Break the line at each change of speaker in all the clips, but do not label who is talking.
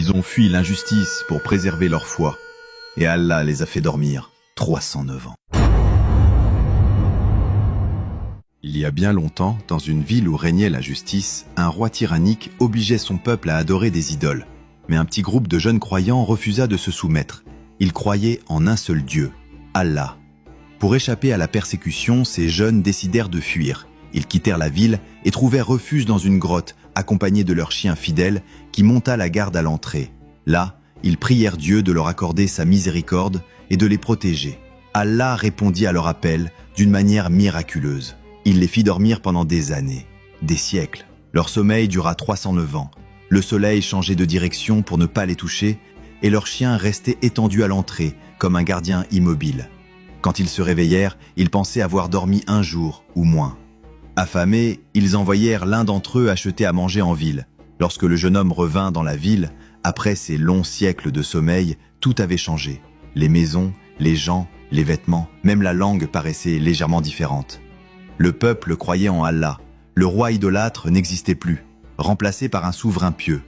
Ils ont fui l'injustice pour préserver leur foi. Et Allah les a fait dormir 309 ans. Il y a bien longtemps, dans une ville où régnait la justice, un roi tyrannique obligeait son peuple à adorer des idoles. Mais un petit groupe de jeunes croyants refusa de se soumettre. Ils croyaient en un seul Dieu, Allah. Pour échapper à la persécution, ces jeunes décidèrent de fuir. Ils quittèrent la ville et trouvèrent refuge dans une grotte, accompagnés de leur chien fidèle qui monta la garde à l'entrée. Là, ils prièrent Dieu de leur accorder sa miséricorde et de les protéger. Allah répondit à leur appel d'une manière miraculeuse. Il les fit dormir pendant des années, des siècles. Leur sommeil dura 309 ans. Le soleil changeait de direction pour ne pas les toucher et leur chien restait étendu à l'entrée comme un gardien immobile. Quand ils se réveillèrent, ils pensaient avoir dormi un jour ou moins. Affamés, ils envoyèrent l'un d'entre eux acheter à manger en ville. Lorsque le jeune homme revint dans la ville, après ces longs siècles de sommeil, tout avait changé. Les maisons, les gens, les vêtements, même la langue paraissaient légèrement différentes. Le peuple croyait en Allah. Le roi idolâtre n'existait plus, remplacé par un souverain pieux.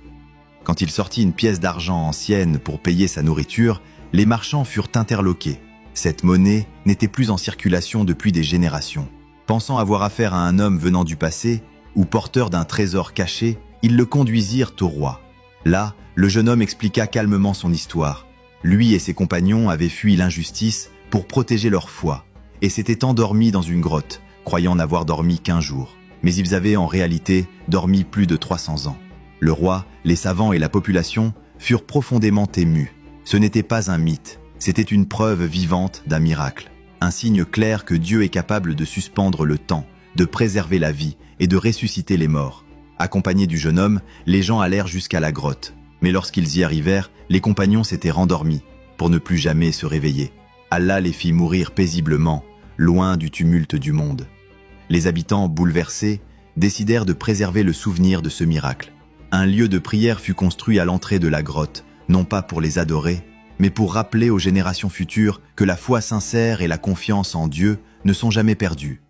Quand il sortit une pièce d'argent ancienne pour payer sa nourriture, les marchands furent interloqués. Cette monnaie n'était plus en circulation depuis des générations. Pensant avoir affaire à un homme venant du passé ou porteur d'un trésor caché, ils le conduisirent au roi. Là, le jeune homme expliqua calmement son histoire. Lui et ses compagnons avaient fui l'injustice pour protéger leur foi et s'étaient endormis dans une grotte, croyant n'avoir dormi qu'1 jour. Mais ils avaient en réalité dormi plus de 300 ans. Le roi, les savants et la population furent profondément émus. Ce n'était pas un mythe, c'était une preuve vivante d'un miracle. Un signe clair que Dieu est capable de suspendre le temps, de préserver la vie et de ressusciter les morts. Accompagnés du jeune homme, les gens allèrent jusqu'à la grotte. Mais lorsqu'ils y arrivèrent, les compagnons s'étaient rendormis pour ne plus jamais se réveiller. Allah les fit mourir paisiblement, loin du tumulte du monde. Les habitants, bouleversés, décidèrent de préserver le souvenir de ce miracle. Un lieu de prière fut construit à l'entrée de la grotte, non pas pour les adorer, mais pour rappeler aux générations futures que la foi sincère et la confiance en Dieu ne sont jamais perdues.